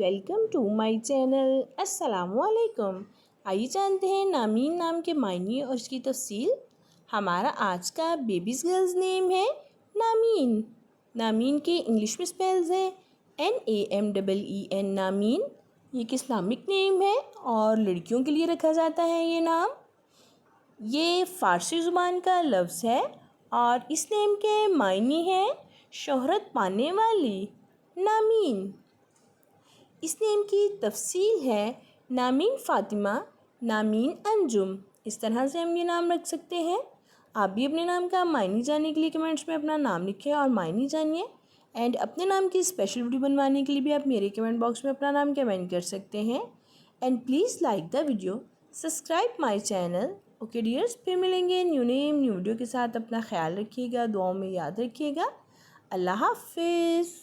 Welcome to my channel. अस्सलामुअलैकुम। आइए जानते हैं नामीन नाम के मायने और इसकी तफसील। हमारा आज का बेबीज़ गर्ल्स नेम है नामीन। नामीन के इंग्लिश में स्पेल्स है NAMEEN नामीन। ये एक इस्लामिक नेम है और लड़कियों के लिए रखा जाता है ये नाम। ये फ़ारसी ज़ुबान का लफ्ज़ है और इस नेम के मायने हैं शोहरत पाने वाली, नामीन। इस नेम की तफसील है नामीन फ़ातिमा, नामीन अंजुम। इस तरह से हम ये नाम रख सकते हैं। आप भी अपने नाम का मायने जानने के लिए कमेंट्स में अपना नाम लिखें और मायने जानिए। एंड अपने नाम की स्पेशल वीडियो बनवाने के लिए भी आप मेरे कमेंट बॉक्स में अपना नाम कमेंट कर सकते हैं। And please like the video, subscribe my channel. Okay dears, फिर मिलेंगे न्यू नेम न्यू वीडियो के साथ। अपना ख्याल रखिएगा, दुआओं में याद रखिएगा। अल्लाह हाफिज़।